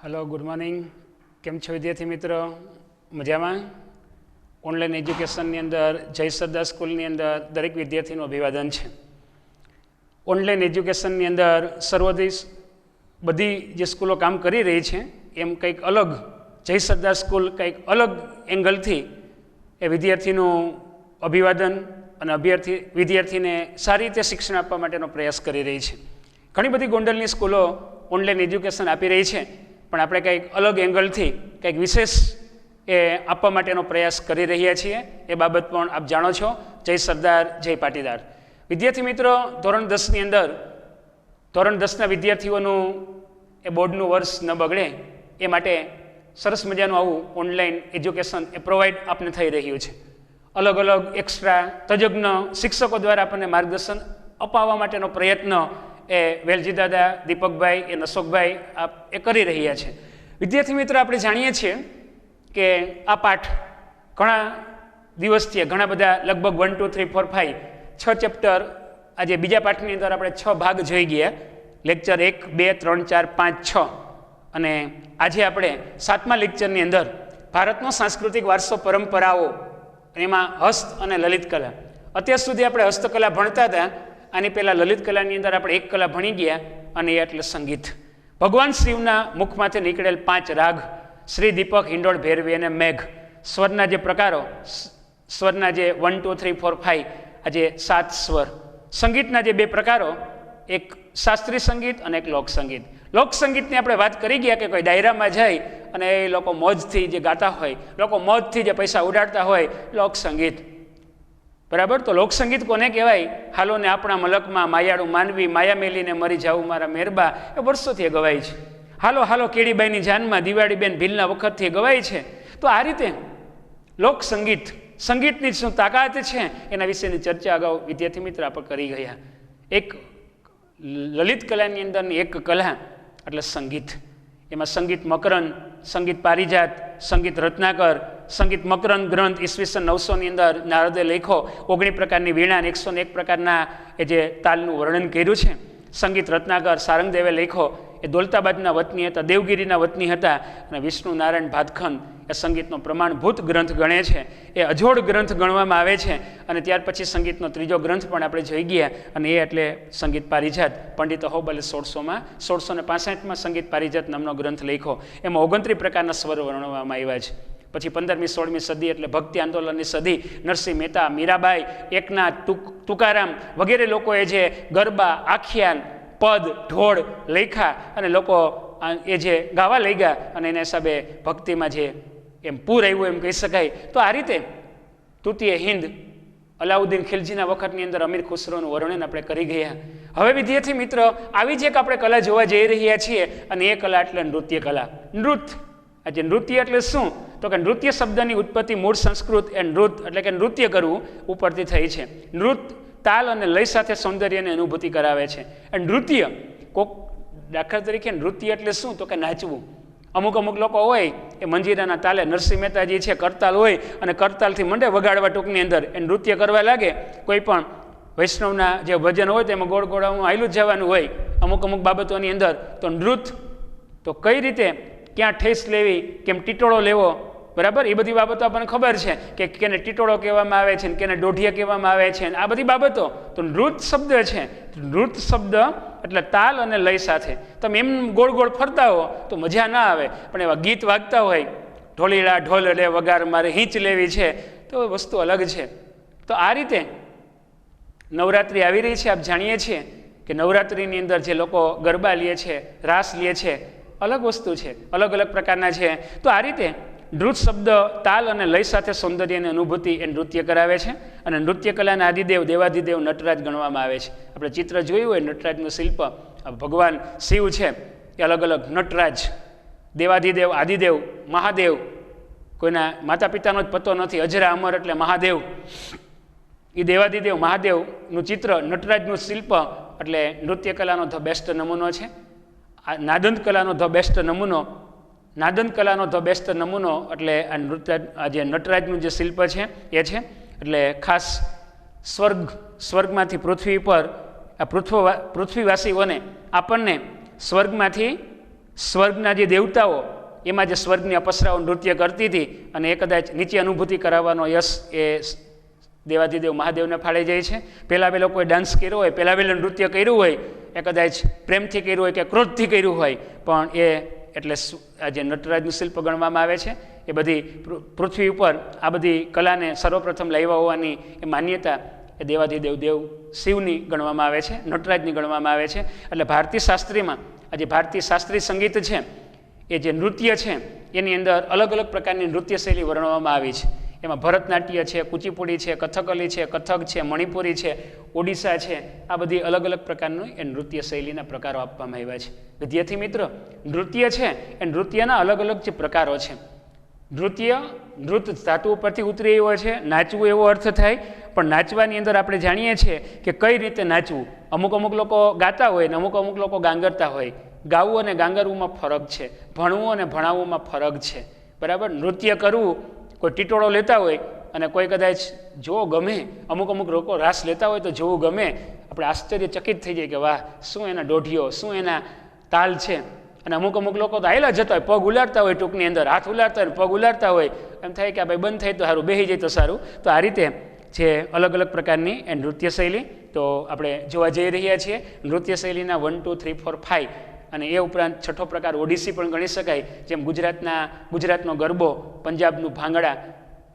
Hello good morning केम छो विद्यार्थी मित्रों मजा में ऑनलाइन एज्युकेशन अंदर जय सरदार स्कूल अंदर दरेक विद्यार्थी अभिवादन है। ऑनलाइन एज्युकेशन अंदर सर्वोदय बधी जे स्कूलों काम करी रही है एम कंईक अलग जय सरदार स्कूल कंईक अलग एंगल थी ए विद्यार्थीनु अभिवादन और विद्यार्थी ने सारी रीते शिक्षण आपवा माटेनो प्रयास करी रही है। घणी बधी गोंडलनी स्कूलों ऑनलाइन एज्युकेशन आपी रही है पण आपणे कंईक अलग एंगल थी कंईक विशेष ए आपवा माटेनो प्रयास करी रह्या छीए ए बाबत पण आप जाणो छो। जय सरदार जय पाटीदार। विद्यार्थी मित्रों धोरण 10 नी अंदर धोरण 10 ना विद्यार्थीओनुं ए बोर्डनुं वर्ष न बगड़े ए माटे सरस मजानुं आवुं ऑनलाइन एज्युकेशन ए प्रोवाइड आपने थई रह्युं छे। अलग अलग एक्स्ट्रा तज्ञ शिक्षकों द्वारा आपने मार्गदर्शन अपाववा माटेनो प्रयत्न ए वेलजी दादा दीपक भाई ए नशोक भाई आप ए करी रह्या छे। विद्यार्थी मित्र आपणे जाणीए छीए कि आ पाठ घणा दिवसथी घणा बधा लगभग 1 2 3 4 5 6 चेप्टर आज बीजा पाठनी अंदर आपणे 6 भाग जोई गया। लेक्चर 1 2 3 4 5 6 अने आज आपणे 7मा लेक्चरनी अंदर भारतनो सांस्कृतिक वारसो परंपराओ एमां हस्त अने ललित कला। अत्यार सुधी आपणे हस्तकला भणता हता आनी पहेला ललित कलानी अंदर आपणे एक कला भणी गया अने एटले संगीत। भगवान शिवना मुखमांथी निकळेल 5 राग श्री दीपक हिंडोळ भैरवी अने मेघ स्वरना जे प्रकारो स्वरना जे 1 2 3 4 5 आजे 7 स्वर संगीतना जे 2 प्रकारो एक शास्त्रीय संगीत अने एक लोक संगीत। लोक संगीतनी आपणे वात करी गया कि कोई डायरामां जाई अने ए लोको मोजथी जे गाता होय लोको मोजथी जे पैसा उडाडता होय लोक संगीत बराबर। तो लोक संगीत कोने कहेवाय? हालो ने आपणा मलकमां मायाळू मानवी माया मेलीने मरी जाऊं मारा मेरबा ए वर्षोथी गवाय छे। हालो हालो केळीबाईनी जानमा दिवाळीबेन भीलना वखतथी गवाय छे। तो आ रीते लोक संगीत संगीतनी शुं ताकात छे एना विशेनी चर्चा अगाऊ विद्यार्थी मित्र आप करी गया। एक ललित कलानी अंदरनी एक कला एटले संगीत। एमां संगीत मकरंद संगीत पारिजात संगीत रत्नाकर संगीत मकरंद ग्रंथ ईस्वीसन 900 नी अंदर नारदे लख्यो 19 प्रकारनी वीणा 101 प्रकारना ए जे तालनुं वर्णन कर्युं छे। संगीत रत्नाकर सारंगदेवे लख्यो ए दौलताबादना वतनी हता देवगिरीना वतनी हता अने विष्णु नारायण भातखंड ए संगीतनो प्रमाणभूत ग्रंथ गणे छे। ए अजोड़ ग्रंथ गणवामां आवे छे अने त्यार पछी संगीतनो त्रीजो ग्रंथ पण आपणे जोई गया अने ए एटले संगीत पारिजात। पंडित अहोबले 1665 में संगीत पारिजात नामनो ग्रंथ लख्यो। एमां 29 प्रकारना स्वर वर्णववामां आव्या छे। पछी 15मी 16मी सदी एटले भक्ति आंदोलननी सदी नरसिंह मेहता मीराबाई एकनाथ तुकाराम वगैरे लोकोए जे गरबा आख्यान पद ढोळ लख्या अने लोको ए जे गावा लई गया अने एना हिसाबे भक्तिमां जे एम पूर आव्युं एम कही शकाय। तो आ रीते तृतीय हिंद अलाउद्दीन खिलजीना वखतनी अंदर अमीर खुसरोनुं वर्णन आपणे करी गया। हवे विद्यार्थी मित्र आवी ज एक आपणे कला जोवा जई रह्या छीए अने ए कला एटले नृत्य कला। नृत्य आज नृत्य एटले शुं तो कि नृत्य शब्दनी उत्पत्ति मूळ संस्कृत ए नृत्य एटले के नृत्य करवुं उपरथी थई छे। नृत्य ताल अने लय साथे सौंदर्यनी अनुभूति करावे छे। नृत्य कोक दाखला तरीके नृत्य एटले शुं तो कि नाचवुं। अमुक अमुक लोको होय ए मंजीराना ताले नरसिंह मेहताजी छे करताल होय अने करतालथी मंडे वगाड़वा टूंकनी अंदर ए नृत्य करवा लागे। कोई पण वैष्णवना जे भजन होय तेमां गोळ गोळ हाल्युं ज जवानुं होय अमुक अमुक बाबतोनी अंदर तो नृत्य तो कई रीते क्या ठेस लेवी केम टीटोळो लेवो बराबर ए बधी बाबतो आपणे खबर छे कि केने टीटोळो कहेवामां आवे छे केने डोढिया कहेवामां आवे छे। आ बधी बाबतो तो नृत्य शब्द छे। नृत्य शब्द एटले ताल अने लय साथे तमे एम गोळ गोळ फरता हो तो मजा ना आवे पण एवा गीत वागता होय ढोलीला ढोल ले वगार मारे हींच लेवी छे तो वस्तु अलग छे। तो आ रीते नवरात्रि आवी रही छे। आप जाणीए छीए कि नवरात्रिनी अंदर जे लोको गरबा लीए छे रास लीए छे अलग वस्तु छे अलग अलग प्रकारना छे। तो आ रीते नृत्य शब्द ताल अने लय साथे सौंदर्यनी अनुभूति ए नृत्य करावे छे अने नृत्य कलाना आदिदेव देवादिदेव नटराज गणवामां आवे छे। आपणे चित्र जोयुं होय नटराजनुं शिल्प भगवान शिव छे ए अलग अलग नटराज देवादिदेव आदिदेव महादेव कोईना माता पितानो ज पतो नथी अजरा अमर एटले महादेव ए देवादिदेव महादेवनुं चित्र नटराजनुं शिल्प एटले नृत्य कलानो ध बेस्ट नमूनो छे। नादंत कलानो ध बेस्ट नमूनो नादंत कलानो ध बेस्ट नमूनो एटले आ नृत्य आज नटराजनुं जे शिल्प छे ए छे। एटले खास स्वर्गमांथी पृथ्वी पर आ पृथ्वीवासीओने आपणने स्वर्गमांथी સ્વર્ગના જે દેવતાઓ એમાં જે સ્વર્ગની અપસરાઓ નૃત્ય કરતી હતી અને એ કદાચ નીચે અનુભૂતિ કરાવવાનો યશ એ દેવાધિદેવ મહાદેવને ફાળે જાય છે. પહેલાં લોકોએ ડાન્સ કર્યો હોય, પહેલાં નૃત્ય કર્યું હોય, એ કદાચ પ્રેમથી કર્યું હોય કે ક્રોધથી કર્યું હોય, પણ એ એટલે આ જે નટરાજનું શિલ્પ ગણવામાં આવે છે એ બધી પૃથ્વી ઉપર આ બધી કલાને સર્વપ્રથમ લાવ્યા હોવાની એ માન્યતા એ દેવાધિદેવ દેવ શિવની ગણવામાં આવે છે, નટરાજની ગણવામાં આવે છે. એટલે ભારતીય શાસ્ત્રીમાં આ જે ભારતીય શાસ્ત્રીય સંગીત છે એ જે નૃત્ય છે એની અંદર અલગ અલગ પ્રકારની નૃત્ય શૈલી વર્ણવવામાં આવી છે. એમાં ભરતનાટ્ય છે, કુચીપુડી છે, કથકલી છે, કથક છે, મણિપુરી છે, ઓડિશા છે, આ બધી અલગ અલગ પ્રકારની એ નૃત્ય શૈલીના પ્રકારો આપવામાં આવ્યા છે. વિદ્યાર્થી મિત્રો, નૃત્ય છે એ નૃત્યના અલગ અલગ જે પ્રકારો છે. નૃત ધાતુ ઉપરથી ઉતરી આવ્યો છે, નાચવું એવો અર્થ થાય, પણ નાચવાની અંદર આપણે જાણીએ છીએ કે કઈ રીતે નાચવું. અમુક લોકો ગાતા હોય ને અમુક લોકો ગાંગરતા હોય. ગાવું અને ગાંગરવુંમાં ફરક છે, ભણવું અને ભણાવવુંમાં ફરક છે. બરાબર. નૃત્ય કરવું, કોઈ ટીટોળો લેતા હોય અને કોઈ કદાચ જોવો ગમે, અમુક લોકો રાસ લેતા હોય તો જોવું ગમે, આપણે આશ્ચર્યચકિત થઈ જાય કે વાહ, શું એના દોઢીઓ, શું એના તાલ છે. અને અમુક લોકો તો આયલા જતા હોય, પગ ઉલાડતા હોય, ટૂંકની અંદર હાથ ઉલાડતા હોય, પગ ઉલાડતા હોય, એમ થાય કે આ ભાઈ બંધ થાય તો સારું, બેસી જાય તો સારું. તો આ રીતે છે અલગ અલગ પ્રકારની એ નૃત્ય શૈલી તો આપણે જોવા જઈ રહ્યા છીએ. નૃત્ય શૈલીના 1, 2, 3, 4, 5 અને એ ઉપરાંત છઠ્ઠો પ્રકાર ઓડિસી પણ ગણી શકાય. જેમ ગુજરાતનો ગરબો, પંજાબનું ભાંગડા,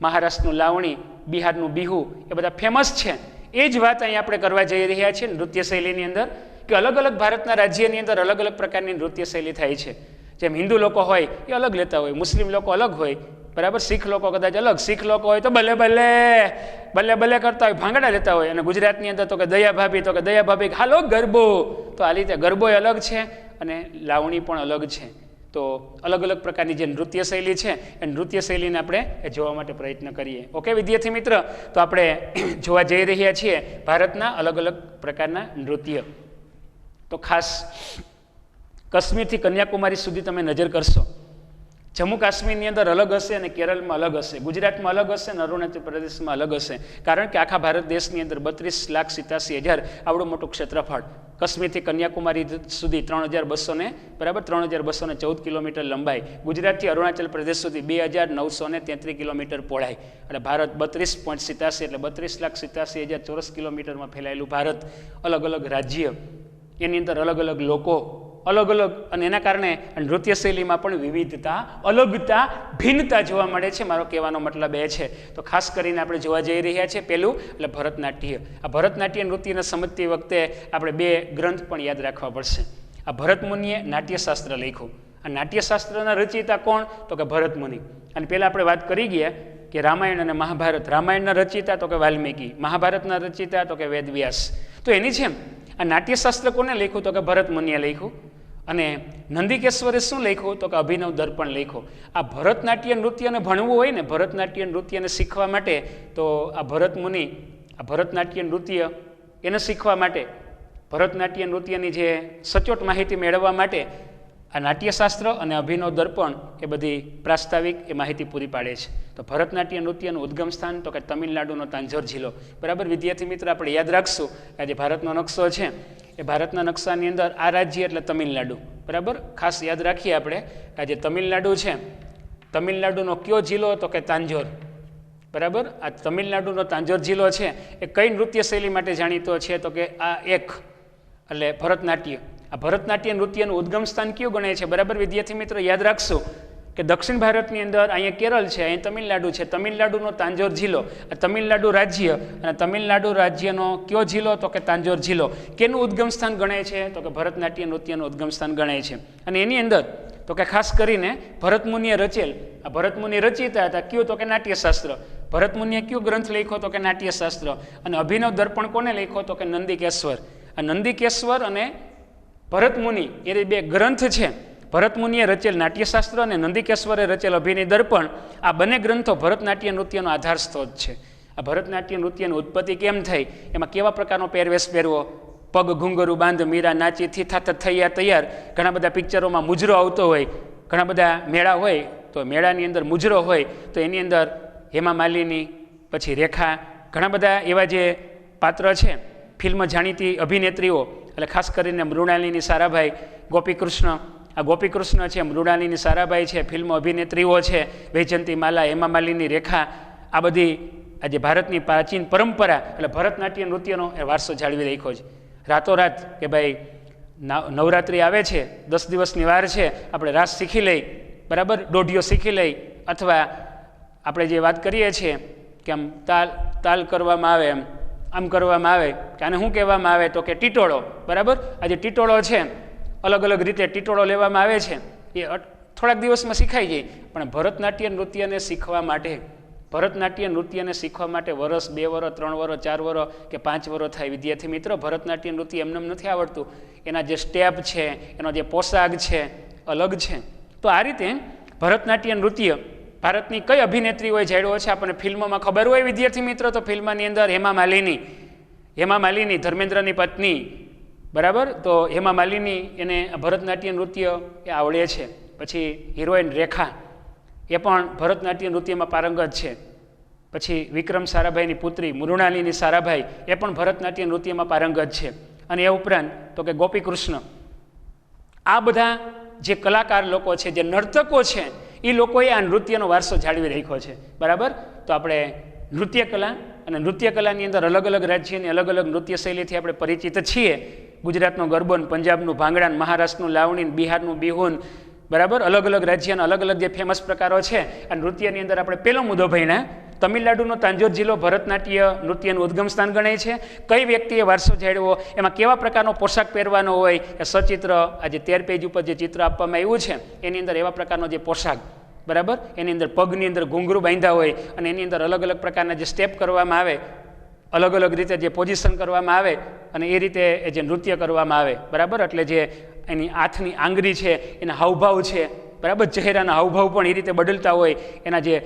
મહારાષ્ટ્રનું લાવણી, બિહારનું બિહુ, એ બધા ફેમસ છે. એ જ વાત અહીં આપણે કરવા જઈ રહ્યા છીએ નૃત્ય શૈલીની અંદર, કે અલગ અલગ ભારતના રાજ્યની અંદર અલગ અલગ પ્રકારની નૃત્ય શૈલી થાય છે. જેમ હિન્દુ લોકો હોય એ અલગ લેતા હોય, મુસ્લિમ લોકો અલગ હોય, બરાબર. શીખ લોકો કદાચ અલગ, શીખ લોકો હોય તો બલ્લે બલ્લે કરતા હોય, ભાંગડા લેતા હોય. અને ગુજરાતની અંદર તો કે દયા ભાભી હાલો ગરબો. તો આ રીતે ગરબો અલગ છે અને લાવણી પણ અલગ છે. તો અલગ અલગ પ્રકારની જે નૃત્ય શૈલી છે એ નૃત્ય શૈલીને આપણે જોવા માટે પ્રયત્ન કરીએ. ઓકે વિદ્યાર્થી મિત્ર, તો આપણે જોવા જઈ રહ્યા છીએ ભારતના અલગ અલગ પ્રકારના નૃત્ય. તો ખાસ કાશ્મીરથી કન્યાકુમારી સુધી તમે નજર કરશો, જમ્મુ કાશ્મીરની અંદર અલગ હશે અને કેરળમાં અલગ હશે, ગુજરાતમાં અલગ હશે અને અરુણાચલ પ્રદેશમાં અલગ હશે. કારણ કે આખા ભારત દેશની અંદર 32,87,000 આવડું મોટું ક્ષેત્રફળ, કાશ્મીરથી કન્યાકુમારી સુધી 3,214 કિલોમીટર લંબાઈ, ગુજરાતથી અરુણાચલ પ્રદેશ સુધી 2,933 કિલોમીટર પહોળાઈ. અને ભારત 32.87 એટલે 32,87,000 ચોરસ કિલોમીટરમાં ફેલાયેલું ભારત, અલગ અલગ રાજ્ય, એની અંદર અલગ અલગ લોકો, અલગ અલગ, અને એના કારણે નૃત્ય શૈલીમાં પણ વિવિધતા, અલગતા, ભિન્નતા જોવા મળે છે. મારો કહેવાનો મતલબ એ છે. તો ખાસ કરીને આપણે જોવા જઈ રહ્યા છીએ પહેલું એટલે ભરતનાટ્ય. આ ભરતનાટ્ય નૃત્યને સમજતી વખતે આપણે 2 ગ્રંથ પણ યાદ રાખવા પડશે. આ ભરતમુનિએ નાટ્યશાસ્ત્ર લખ્યું. આ નાટ્યશાસ્ત્રના રચયિતા કોણ? તો કે ભરતમુનિ. અને પહેલાં આપણે વાત કરી ગયા કે રામાયણ અને મહાભારત. રામાયણના રચયિતા તો કે વાલ્મીકી, મહાભારતના રચયિતા તો કે વેદવ્યાસ. તો એની જેમ આ નાટ્યશાસ્ત્ર કોને લખ્યું? તો કે ભરતમુનિએ લખ્યું. અને નંદિકેશ્વરે શું લખ્યું? તો કે અભિનવ દર્પણ લખ્યું. આ ભરતનાટ્ય નૃત્યને ભણવું હોય ને, ભરતનાટ્ય નૃત્યને શીખવા માટે, તો આ ભરતમુનિ આ ભરતનાટ્ય નૃત્ય એને શીખવા માટે, ભરતનાટ્ય નૃત્યની જે સચોટ માહિતી મેળવવા માટે આ નાટ્યશાસ્ત્ર અને અભિનવ દર્પણ એ બધી પ્રાસ્તાવિક એ માહિતી પૂરી પાડે છે. તો ભરતનાટ્ય નૃત્યનું ઉદ્ગમ સ્થાન તો કે તમિલનાડુનો તાંજોર જિલ્લો. બરાબર વિદ્યાર્થી મિત્ર, આપણે યાદ રાખશું કે જે ભારતનો નકશો છે એ ભારતના નકશાની અંદર આ રાજ્ય એટલે તમિલનાડુ. બરાબર, ખાસ યાદ રાખીએ આપણે કે જે તમિલનાડુ છે, તમિલનાડુનો કયો જિલ્લો? તો કે તાંજોર. બરાબર, આ તમિલનાડુનો તાંજોર જિલ્લો છે એ કઈ નૃત્ય શૈલી માટે જાણીતો છે? તો કે આ એક એટલે ભરતનાટ્ય. આ ભરતનાટ્ય નૃત્યનું ઉદ્ગમ સ્થાન કયું ગણાય છે? બરાબર વિદ્યાર્થી મિત્ર, યાદ રાખશું કે દક્ષિણ ભારતની અંદર અહીંયા કેરળ છે, અહીં તમિલનાડુ છે. તમિલનાડુનો તાંજોર જિલ્લો, આ તમિલનાડુ રાજ્ય, અને તમિલનાડુ રાજ્યનો કયો જિલ્લો? તો કે તાંજોર જિલ્લો. કેનું ઉદ્ગમ સ્થાન ગણાય છે? તો કે ભરતનાટ્ય નૃત્યનું ઉદ્ગમ સ્થાન ગણાય છે. અને એની અંદર તો કે ખાસ કરીને ભરતમુનિએ રચેલ, આ ભરતમુનિ રચયિતા હતા કયું? તો કે નાટ્યશાસ્ત્ર. ભરતમુનિએ કયો ગ્રંથ લખ્યો? તો કે નાટ્યશાસ્ત્ર. અને અભિનવ દર્પણ કોને લખ્યો? તો કે નંદિકેશ્વર. આ નંદિકેશ્વર અને ભરતમુનિ એ 2 ગ્રંથ છે. ભરતમુનિએ રચેલ નાટ્યશાસ્ત્ર અને નંદિકેશ્વરે રચેલ અભિનય દર્પણ, આ બંને ગ્રંથો ભરતનાટ્ય નૃત્યનો આધાર સ્ત્રોત છે. આ ભરતનાટ્ય નૃત્યની ઉત્પત્તિ કેમ થઈ, એમાં કેવા પ્રકારનો પહેરવેશ પહેરવો, પગ ઘૂંઘરું બાંધ મીરા નાચી થીથા થયા તૈયાર. ઘણા બધા પિક્ચરોમાં મુજરો આવતો હોય, ઘણા બધા મેળા હોય, તો મેળાની અંદર મુજરો હોય, તો એની અંદર હેમા માલિની, પછી રેખા, ઘણા બધા એવા જે પાત્ર છે, ફિલ્મ જાણીતી અભિનેત્રીઓ, એટલે ખાસ કરીને મૃણાલિની, સારાભાઈ, ગોપીકૃષ્ણ, આ ગોપીકૃષ્ણ છે, મૃણાલિની સારાભાઈ છે, ફિલ્મ અભિનેત્રીઓ છે, વૈજયંતી માલા, હેમા માલિની, રેખા, આ બધી આજે ભારતની પ્રાચીન પરંપરા એટલે ભરતનાટ્ય નૃત્યનો એ વારસો જાળવી રાખ્યો છે. રાતોરાત કે ભાઈ નવરાત્રિ આવે છે, 10 દિવસની વાર છે, આપણે રાસ શીખી લઈ, બરાબર, દોઢિયો શીખી લઈ, અથવા આપણે જે વાત કરીએ છીએ કે આમ તાલ કરવામાં આવે, એમ આમ કરવામાં આવે કે આને શું કહેવામાં આવે તો કે ટીટોળો, બરાબર. આજે ટીટોળો છે, અલગ અલગ રીતે ટીટોળો લેવામાં આવે છે, એ થોડાક દિવસમાં શીખાઈ જાય. પણ ભરતનાટ્ય નૃત્યને શીખવા માટે, ભરતનાટ્ય નૃત્યને શીખવા માટે વર્ષ, 2 વર્ષ, 3 વર્ષ, 4 વર્ષ કે 5 વર્ષ થાય. વિદ્યાર્થી મિત્રો, ભરતનાટ્ય નૃત્ય એમને નથી આવડતું. એના જે સ્ટેપ છે, એનો જે પોશાક છે, અલગ છે. તો આ રીતે ભરતનાટ્ય નૃત્ય ભારતની કઈ અભિનેત્રીઓએ જાળવ્યો છે આપણને ફિલ્મોમાં ખબર હોય વિદ્યાર્થી મિત્રો. તો ફિલ્મની અંદર હેમા માલિની ધર્મેન્દ્રની પત્ની, બરાબર. તો હેમા માલિની એને ભરતનાટ્ય નૃત્ય એ આવડે છે. પછી હિરોઈન રેખા એ પણ ભરતનાટ્ય નૃત્યમાં પારંગત છે. પછી વિક્રમ સારાભાઈની પુત્રી મૃણાલિની સારાભાઈ એ પણ ભરતનાટ્ય નૃત્યમાં પારંગત છે. અને એ ઉપરાંત તો કે ગોપીકૃષ્ણ, આ બધા જે કલાકાર લોકો છે, જે નર્તકો છે, એ લોકોએ આ નૃત્યનો વારસો જાળવી રાખ્યો છે, બરાબર. તો આપણે નૃત્ય કલા અને નૃત્ય કલાની અંદર અલગ અલગ રાજ્યની અલગ અલગ નૃત્ય શૈલીથી આપણે પરિચિત છીએ. ગુજરાતનો ગરબો, પંજાબનું ભાંગડા, મહારાષ્ટ્રનું લાવણી, બિહારનું બિહુન, બરાબર. અલગ અલગ રાજ્યના અલગ અલગ જે ફેમસ પ્રકારો છે આ નૃત્યની અંદર આપણે પહેલો મુદ્દો ભણ્યા, તમિલનાડુનો તાંજોર જિલ્લો ભરતનાટ્ય નૃત્યનું ઉદ્ગમ સ્થાન ગણાય છે. કઈ વ્યક્તિએ વારસો જાળવ્યો, એમાં કેવા પ્રકારનો પોશાક પહેરવાનો હોય, એ સચિત્ર આજે 13 પેજ ઉપર જે ચિત્ર આપવામાં આવ્યું છે એની અંદર એવા પ્રકારનો જે પોશાક, બરાબર, એની અંદર પગની અંદર ઘૂંઘરું બાંધ્યા હોય અને એની અંદર અલગ અલગ પ્રકારના જે સ્ટેપ કરવામાં આવે, અલગ અલગ રીતે જે પોઝિશન કરવામાં આવે અને એ રીતે જે નૃત્ય કરવામાં આવે, બરાબર. એટલે જે એની હાથની આંગળી છે, એના હાવભાવ છે, બરાબર, ચહેરાના હાવભાવ પણ એ રીતે બદલતા હોય, એના જે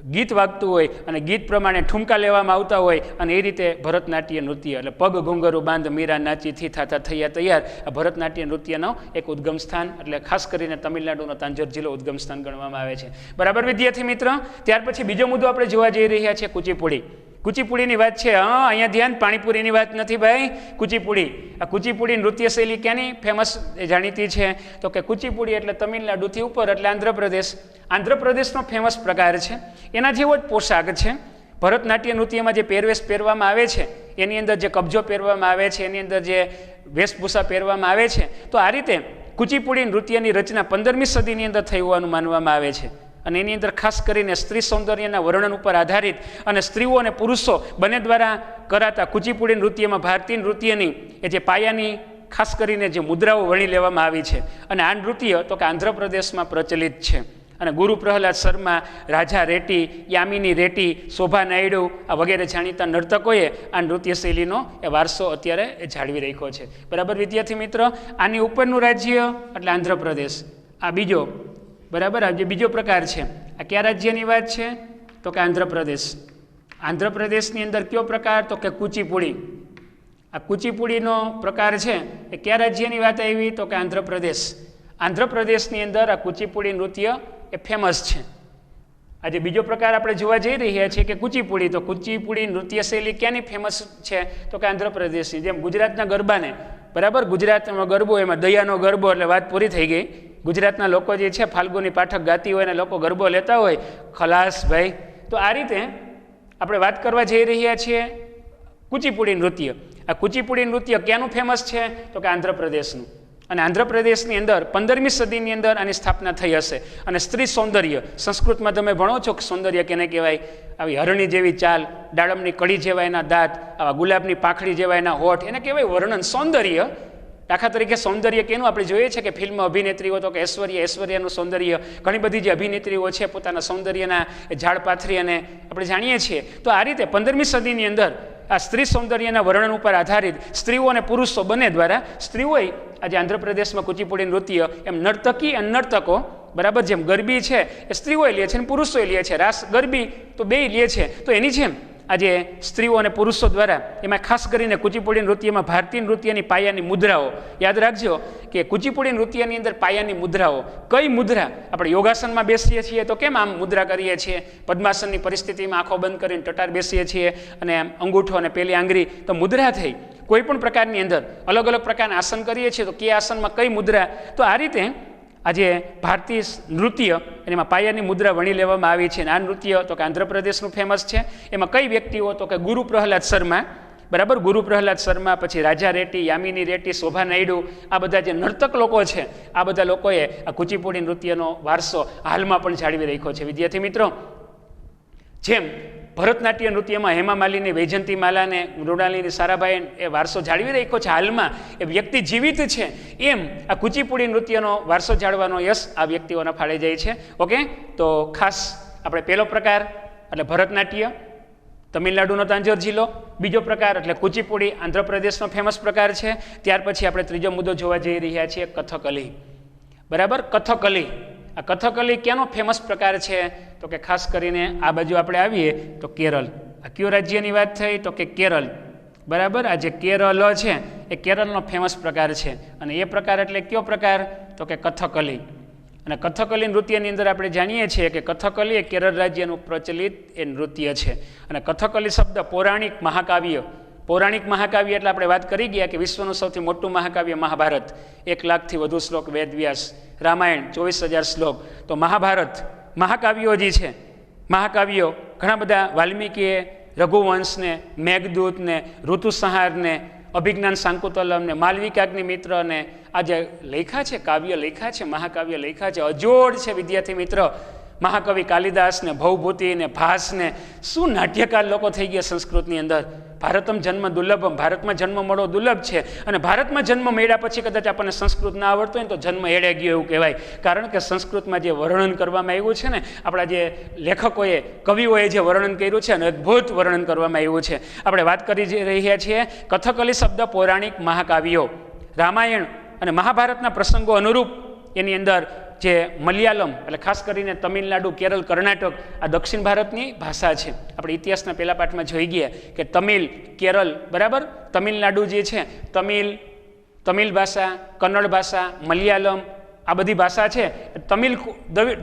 ગીત વાગતું હોય અને ગીત પ્રમાણે ઠુમકા લેવામાં આવતા હોય અને એ રીતે ભરતનાટ્ય નૃત્ય એટલે પગ ઘૂંઘરું બાંધ મીરા નાચીથી થાતા થયા તૈયાર, આ ભરતનાટ્ય નૃત્યનો એક ઉદ્ગમ સ્થાન એટલે ખાસ કરીને તમિલનાડુનો તાંજોર જિલ્લો ઉદ્ગમ સ્થાન ગણવામાં આવે છે, બરાબર વિદ્યાર્થી મિત્ર. ત્યાર પછી બીજો મુદ્દો આપણે જોવા જઈ રહ્યા છીએ કુચીપુડી. કુચીપુડીની વાત છે. અહીંયા ધ્યાન, પાણીપુરીની વાત નથી ભાઈ, કુચીપુડી. આ કુચીપુડી નૃત્ય શૈલી ક્યાંની ફેમસ જાણીતી છે તો કે કુચીપુડી એટલે તમિલનાડુથી ઉપર એટલે આંધ્રપ્રદેશ. આંધ્રપ્રદેશનો ફેમસ પ્રકાર છે, એના જેવો જ પોશાક છે. ભરતનાટ્ય નૃત્યમાં જે પહેરવેશ પહેરવામાં આવે છે એની અંદર જે કબજો પહેરવામાં આવે છે, એની અંદર જે વેશભૂષા પહેરવામાં આવે છે, તો આ રીતે કુચીપુડી નૃત્યની રચના 15મી સદીની અંદર થઈ હોવાનું માનવામાં આવે છે. અને એની અંદર ખાસ કરીને સ્ત્રી સૌંદર્યના વર્ણન ઉપર આધારિત અને સ્ત્રીઓ અને પુરુષો બંને દ્વારા કરાતા કુચીપુડી નૃત્યમાં ભારતીય નૃત્યની એ જે પાયાની ખાસ કરીને જે મુદ્રાઓ વણી લેવામાં આવી છે. અને આ નૃત્ય તો કે આંધ્રપ્રદેશમાં પ્રચલિત છે. અને ગુરુ પ્રહલાદ શર્મા, રાજા રેટી, યામિની રેટી, શોભા નાયડુ આ વગેરે જાણીતા નર્તકોએ આ નૃત્ય શૈલીનો એ વારસો અત્યારે જાળવી રાખ્યો છે, બરાબર વિદ્યાર્થી મિત્રો. આની ઉપરનું રાજ્ય એટલે આંધ્રપ્રદેશ. આ બીજો, બરાબર, આ જે બીજો પ્રકાર છે, આ કયા રાજ્યની વાત છે તો કે આંધ્રપ્રદેશ. આંધ્રપ્રદેશની અંદર કયો પ્રકાર તો કે કુચીપુડી. આ કુચીપુડીનો પ્રકાર છે એ કયા રાજ્યની વાત આવી તો કે આંધ્રપ્રદેશ. આંધ્રપ્રદેશની અંદર આ કુચીપુડી નૃત્ય એ ફેમસ છે. આજે બીજો પ્રકાર આપણે જોવા જઈ રહ્યા છીએ કે કુચીપુડી. તો કુચીપુડી નૃત્ય શૈલી ક્યાંની ફેમસ છે તો કે આંધ્રપ્રદેશની. જેમ ગુજરાતના ગરબાને, બરાબર, ગુજરાતનો ગરબો એમાં દયાનો ગરબો એટલે વાત પૂરી થઈ ગઈ. ગુજરાતના લોકો જે છે ફાલ્ગુની પાઠક ગાતી હોય અને લોકો ગરબો લેતા હોય, ખલાસ ભાઈ. તો આ રીતે આપણે વાત કરવા જઈ રહ્યા છીએ કુચીપુડી નૃત્ય. આ કુચીપુડી નૃત્ય ક્યાંનું ફેમસ છે તો કે આંધ્રપ્રદેશનું. અને આંધ્રપ્રદેશની અંદર 15મી સદીની અંદર આની સ્થાપના થઈ હશે. અને સ્ત્રી સૌંદર્ય, સંસ્કૃતમાં તમે ભણો છો કે સૌંદર્ય કેને કહેવાય? આવી હરણી જેવી ચાલ, દાડમની કડી જેવા એના દાંત, આવા ગુલાબની પાંખડી જેવા એના હોઠ, એને કહેવાય વર્ણન, સૌંદર્ય. દાખલા તરીકે સૌંદર્ય કેનું આપણે જોઈએ છે કે ફિલ્મ અભિનેત્રીઓ તો કે ઐશ્વર્યાનું સૌંદર્ય, ઘણી બધી જે અભિનેત્રીઓ છે પોતાના સૌંદર્યના ઝાડ પાથરી અને આપણે જાણીએ છીએ. તો આ રીતે 15મી સદીની અંદર આ સ્ત્રી સૌંદર્યના વર્ણન ઉપર આધારિત સ્ત્રીઓ અને પુરુષો બંને દ્વારા, સ્ત્રીઓએ આજે આંધ્રપ્રદેશમાં કુચીપુડી નૃત્ય એમ નર્તકી અને નર્તકો, બરાબર, જેમ ગરબી છે એ સ્ત્રીઓએ લે છે અને પુરુષોએ લે છે, રાસ ગરબી તો બેય લે છે. તો એની જેમ આજે સ્ત્રીઓ અને પુરુષો દ્વારા એમાં ખાસ કરીને કુચીપુડી નૃત્યમાં ભારતીય નૃત્યની પાયાની મુદ્રાઓ યાદ રાખજો કે કુચીપુડી નૃત્યની અંદર પાયાની મુદ્રાઓ કઈ મુદ્રા? આપણે યોગાસનમાં બેસીએ છીએ તો કેમ આમ મુદ્રા કરીએ છીએ? પદ્માસનની પરિસ્થિતિમાં આંખો બંધ કરીને ટટાર બેસીએ છીએ અને અંગૂઠો અને પેલી આંગળી, તો મુદ્રા થઈ. કોઈ પણ પ્રકારની અંદર અલગ અલગ પ્રકારના આસન કરીએ છીએ તો કે આસનમાં કઈ મુદ્રા? તો આ રીતે આજે ભારતીય નૃત્ય એમાં પાયાની મુદ્રા વણી લેવામાં આવી છે. અને આ નૃત્ય તો કે આંધ્રપ્રદેશનું ફેમસ છે. એમાં કઈ વ્યક્તિઓ તો કે ગુરુ પ્રહલાદ શર્મા, બરાબર, ગુરુ પ્રહલાદ શર્મા, પછી રાજા રેટ્ટી, યામિની રેટ્ટી, શોભા નાયડુ, આ બધા જે નર્તક લોકો છે, આ બધા લોકોએ આ કુચીપુડી નૃત્યનો વારસો હાલમાં પણ જાળવી રાખ્યો છે. વિદ્યાર્થી મિત્રો, જેમ ભરતનાટ્ય નૃત્યમાં હેમા માલિની, વૈજયંતી માલાને, મૃણાલિની સારાભાઈ એ વારસો જાળવી રાખ્યો છે, હાલમાં એ વ્યક્તિ જીવિત છે, એમ આ કુચીપુડી નૃત્યનો વારસો જાળવવાનો યશ આ વ્યક્તિઓના ફાળે જાય છે. ઓકે, તો ખાસ આપણે પહેલો પ્રકાર એટલે ભરતનાટ્ય, તમિલનાડુનો તાંજોર જિલ્લો. બીજો પ્રકાર એટલે કુચીપુડી, આંધ્રપ્રદેશનો ફેમસ પ્રકાર છે. ત્યાર પછી આપણે ત્રીજો મુદ્દો જોવા જઈ રહ્યા છીએ, કથકલી. બરાબર, કથકલી. આ કથકલી ક્યાંનો ફેમસ પ્રકાર છે તો કે ખાસ કરીને આ બાજુ આપણે આવીએ તો કેરળ. આ કયો રાજ્યની વાત થઈ તો કે કેરળ. બરાબર, આ જે કેરળ છે એ કેરળનો ફેમસ પ્રકાર છે. અને એ પ્રકાર એટલે કયો પ્રકાર તો કે કથકલી. અને કથકલી નૃત્યની અંદર આપણે જાણીએ છીએ કે કથકલી એ કેરળ રાજ્યનું પ્રચલિત એ નૃત્ય છે. અને કથકલી શબ્દ પૌરાણિક મહાકાવ્ય, પૌરાણિક મહાકાવ્ય એટલે આપણે વાત કરી ગયા કે વિશ્વનું સૌથી મોટું મહાકાવ્ય મહાભારત, 1 લાખથી વધુ શ્લોક, વેદવ્યાસ, રામાયણ 24,000 શ્લોક. તો મહાભારત, મહાકાવ્યો જે છે, મહાકાવ્યો ઘણા બધા, વાલ્મીકીએ રઘુવંશને, મેઘદૂતને, ઋતુસંહારને, અભિજ્ઞાન શાંકુતલમને, માલવિકાગ્નિ મિત્રને આ જે લેખા છે, કાવ્ય લેખા છે, મહાકાવ્ય લેખા છે, અજોડ છે. વિદ્યાર્થી મિત્ર, મહાકવિ કાલિદાસને, ભવભૂતિને, ભાસને, શું નાટ્યકાર લોકો થઈ ગયા સંસ્કૃતની અંદર. ભારતમ જન્મ દુર્લભમ, ભારતમાં જન્મ મળવો દુર્લભ છે. અને ભારતમાં જન્મ મળ્યા પછી કદાચ આપણને સંસ્કૃત ના આવડતું હોય ને તો જન્મ એળે ગયો એવું કહેવાય. કારણ કે સંસ્કૃતમાં જે વર્ણન કરવામાં આવ્યું છે ને, આપણા જે લેખકોએ, કવિઓએ જે વર્ણન કર્યું છે અને અદ્ભુત વર્ણન કરવામાં આવ્યું છે. આપણે વાત કરી રહ્યા છીએ કથકલી શબ્દ પૌરાણિક મહાકાવ્યો, રામાયણ અને મહાભારતના પ્રસંગો અનુરૂપ એની અંદર જે મલયાલમ એટલે ખાસ કરીને તમિલનાડુ, કેરળ, કર્ણાટક આ દક્ષિણ ભારતની ભાષા છે. આપણે ઇતિહાસના પહેલા પાઠમાં જોઈ ગયા કે તમિલ, કેરળ, બરાબર, તમિલનાડુ જે છે, તમિલ ભાષા, કન્નડ ભાષા, મલયાલમ આ બધી ભાષા છે. તમિલ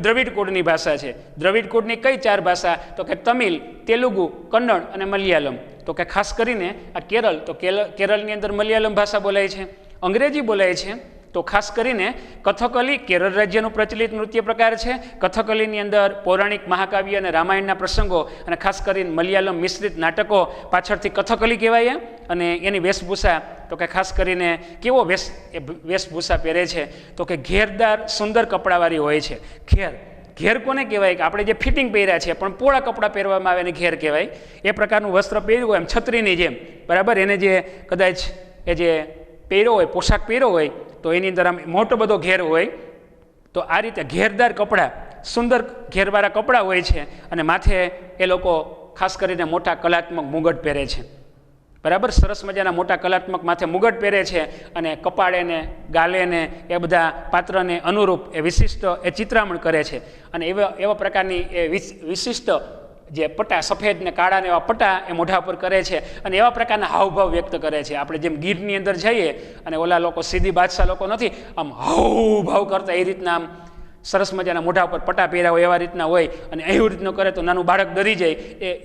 દ્રવિડ કુળની ભાષા છે. દ્રવિડ કુળની કઈ 4 ભાષા તો કે તમિલ, તેલુગુ, કન્નડ અને મલયાલમ. તો કે ખાસ કરીને આ કેરળ, તો કેરળની અંદર મલયાલમ ભાષા બોલાય છે, અંગ્રેજી બોલાય છે. તો ખાસ કરીને કથકલી કેરળ રાજ્યનું પ્રચલિત નૃત્ય પ્રકાર છે. કથકલીની અંદર પૌરાણિક મહાકાવ્ય અને રામાયણના પ્રસંગો અને ખાસ કરીને મલયાલમ મિશ્રિત નાટકો પાછળથી કથકલી કહેવાય. અને એની વેશભૂષા તો કે ખાસ કરીને કેવો વેશભૂષા પહેરે છે તો કે ઘેરદાર સુંદર કપડાવાળી હોય છે. ઘેર કોને કહેવાય કે આપણે જે ફિટિંગ પહેર્યા છે પણ પોળા કપડાં પહેરવામાં આવે એને ઘેર કહેવાય. એ પ્રકારનું વસ્ત્ર પહેર્યું હોય એમ છત્રીની જેમ, બરાબર, એને જે કદાચ એ જે પહેર્યો હોય, પોશાક પહેર્યો હોય તો એની અંદર આમ મોટો બધો ઘેર હોય. તો આ રીતે ઘેરદાર કપડાં, સુંદર ઘેરવાળા કપડાં હોય છે. અને માથે એ લોકો ખાસ કરીને મોટા કલાત્મક મુગટ પહેરે છે. બરાબર, સરસ મજાના મોટા કલાત્મક માથે મુગટ પહેરે છે. અને કપાળે ને, ગાલે ને એ બધા પાત્રને અનુરૂપ એ વિશિષ્ટ એ ચિત્રામણ કરે છે. અને એવા પ્રકારની એ વિશિષ્ટ જે પટ્ટા, સફેદ ને કાળા ને એવા પટ્ટા એ મોઢા પર કરે છે. અને એવા પ્રકારના હાવભાવ વ્યક્ત કરે છે. આપણે જેમ ગીરની અંદર જઈએ અને ઓલા લોકો સીધી બાદશાહ લોકો નથી, આમ હાવભાવ કરતા એ રીતના આમ સરસ મજાના મોઢા ઉપર પટ્ટા પહેર્યા હોય એવા રીતના હોય. અને એવી રીતનું કરે તો નાનું બાળક ડરી જાય.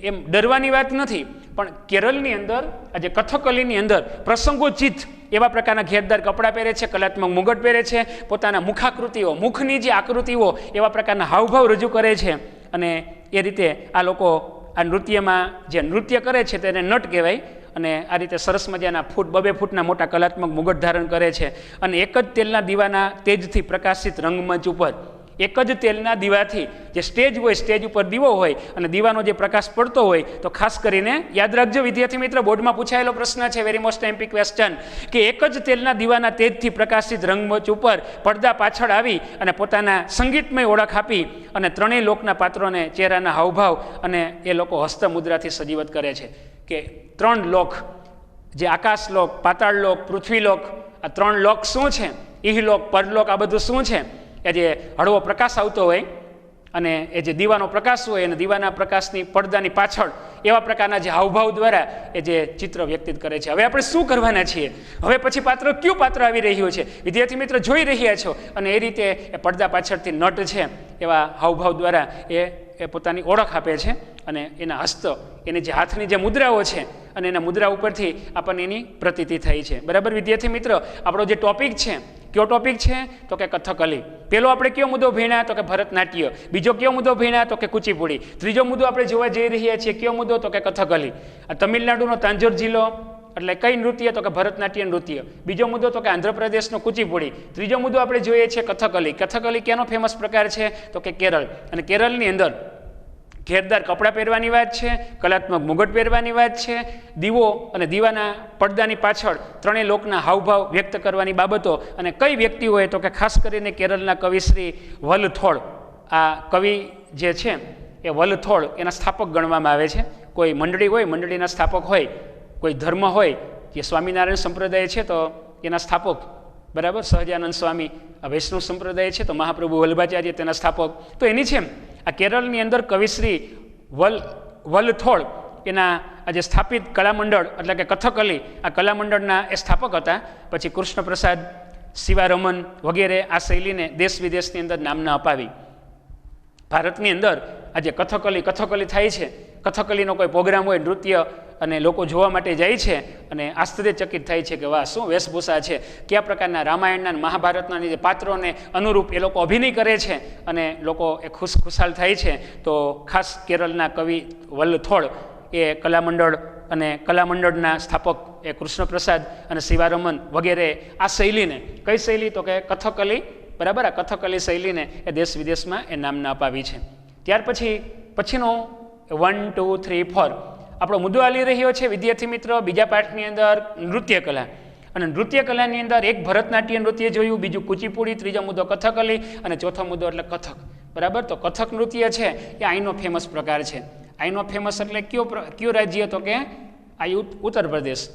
એમ ડરવાની વાત નથી, પણ કેરળની અંદર આજે કથકલીની અંદર પ્રસંગોચિત એવા પ્રકારના ઘેરદાર કપડાં પહેરે છે, કલાત્મક મુગટ પહેરે છે, પોતાના મુખાકૃતિઓ, મુખની જે આકૃતિઓ એવા પ્રકારના હાવભાવ રજૂ કરે છે. અને એ રીતે આ લોકો આ નૃત્યમાં જે નૃત્ય કરે છે તેને નટ કહેવાય. અને આ રીતે સરસ મજાના 2 ફૂટના મોટા કલાત્મક મુગટ ધારણ કરે છે. અને એક જ તેલના દીવાના તેજથી પ્રકાશિત રંગમંચ ઉપર, એક જ તેલના દીવાથી જે સ્ટેજ હોય, સ્ટેજ ઉપર દીવો હોય અને દીવાનો જે પ્રકાશ પડતો હોય, તો ખાસ કરીને યાદ રાખજો વિદ્યાર્થી મિત્ર, બોર્ડમાં પૂછાયેલો પ્રશ્ન છે, વેરી મોસ્ટ એમ્પી ક્વેશ્ચન, કે એક જ તેલના દીવાના તેજથી પ્રકાશિત રંગમંચ ઉપર પડદા પાછળ આવી અને પોતાના સંગીતમય ઓળખ આપી અને ત્રણેય લોકના પાત્રોને ચહેરાના હાવભાવ અને એ લોકો હસ્તમુદ્રાથી સજીવત કરે છે. કે 3 લોક, જે આકાશલોક, પાતાળલોક, પૃથ્વીલોક, આ 3 લોક શું છે, ઇહલોક, પરલોક, આ બધું શું છે? એ જે હળવો પ્રકાશ આવતો હોય અને એ જે દીવાનો પ્રકાશ હોય અને દીવાના પ્રકાશની પડદાની પાછળ એવા પ્રકારના જે હાવભાવ દ્વારા એ જે ચિત્ર વ્યક્તિત કરે છે. હવે આપણે શું કરવાના છીએ? હવે પછી કયું પાત્ર આવી રહ્યું છે વિદ્યાર્થી મિત્ર જોઈ રહ્યા છો. અને એ રીતે એ પડદા પાછળથી નટ છે એવા હાવભાવ દ્વારા એ પોતાની ઓળખ આપે છે. અને એના હસ્ત, એની જે હાથની જે મુદ્રાઓ છે અને એના મુદ્રા ઉપરથી આપણને એની પ્રતીતિ થઈ છે. બરાબર વિદ્યાર્થી મિત્ર, આપણો જે ટોપિક છે કયો ટોપિક છે? તો કે કથકલી. પહેલો આપણે કયો મુદ્દો ભણ્યા? તો કે ભરતનાટ્ય. બીજો કયો મુદ્દો ભણ્યા? તો કે કુચીપુડી. ત્રીજો મુદ્દો આપણે જોવા જઈ રહ્યા છીએ કયો મુદ્દો? તો કે કથકલી. આ તમિલનાડુનો તાંજોર જિલ્લો એટલે કઈ નૃત્ય? તો કે ભરતનાટ્ય નૃત્ય. બીજો મુદ્દો તો કે આંધ્રપ્રદેશનો કુચીપુડી. ત્રીજો મુદ્દો આપણે જોઈએ છીએ કથકલી. કથકલી કેનો ફેમસ પ્રકાર છે? તો કે કેરળ. અને કેરળની અંદર ઘેરદાર કપડાં પહેરવાની વાત છે, કલાત્મક મુગટ પહેરવાની વાત છે, દીવો અને દીવાના પડદાની પાછળ ત્રણેય લોકના હાવભાવ વ્યક્ત કરવાની બાબતો. અને કઈ વ્યક્તિ હોય? તો કે ખાસ કરીને કેરળના કવિ શ્રી વલથોડ. આ કવિ જે છે એ વલથોડ એના સ્થાપક ગણવામાં આવે છે. કોઈ મંડળી હોય, મંડળીના સ્થાપક હોય, કોઈ ધર્મ હોય, જે સ્વામિનારાયણ સંપ્રદાય છે તો એના સ્થાપક, બરાબર, સહજાનંદ સ્વામી. આ વૈષ્ણવ સંપ્રદાય છે તો મહાપ્રભુ વલ્લભાચાર્ય તેના સ્થાપક. તો એની છે આ કેરળની અંદર કવિશ્રી વલથોડ એના આજે સ્થાપિત કલામંડળ એટલે કે કથકલી, આ કલામંડળના એ સ્થાપક હતા. પછી કૃષ્ણપ્રસાદ, શિવારમન વગેરે આ શૈલીને દેશ વિદેશની અંદર નામના અપાવી. ભારતની અંદર આજે કથકલી થાય છે. કથકલીનો કોઈ પ્રોગ્રામ હોય, નૃત્ય, અને લોકો જોવા માટે જાય છે અને આશ્ચર્યચકિત થાય છે કે વાહ, શું વેશભૂષા છે, કયા પ્રકારના રામાયણના અને મહાભારતના જે પાત્રોને અનુરૂપ એ લોકો અભિનય કરે છે અને લોકો એ ખુશાલ થાય છે. તો ખાસ કેરળના કવિ વલ્લથોડ એ કલામંડળ અને કલામંડળના સ્થાપક એ કૃષ્ણપ્રસાદ અને શિવારમન વગેરે આ શૈલીને, કઈ શૈલી? તો કે કથકલી, બરાબર. આ કથકલી શૈલીને એ દેશ વિદેશમાં એ નામના અપાવી છે. ત્યાર પછીનો 1, 2, 3, 4 આપણો મુદ્દો આલી રહ્યો છે વિદ્યાર્થી મિત્રો બીજા પાઠની અંદર નૃત્ય કલા. અને નૃત્ય કલાની અંદર એક ભરતનાટ્ય નૃત્ય જોયું, બીજું કુચીપુડી, ત્રીજો મુદ્દો કથકલી અને ચોથો મુદ્દો એટલે કથક, બરાબર. તો કથક નૃત્ય છે એ અહીંનો ફેમસ પ્રકાર છે. અહીંનો ફેમસ એટલે કયો રાજ્ય? તો કે આ ઉત્તર પ્રદેશ,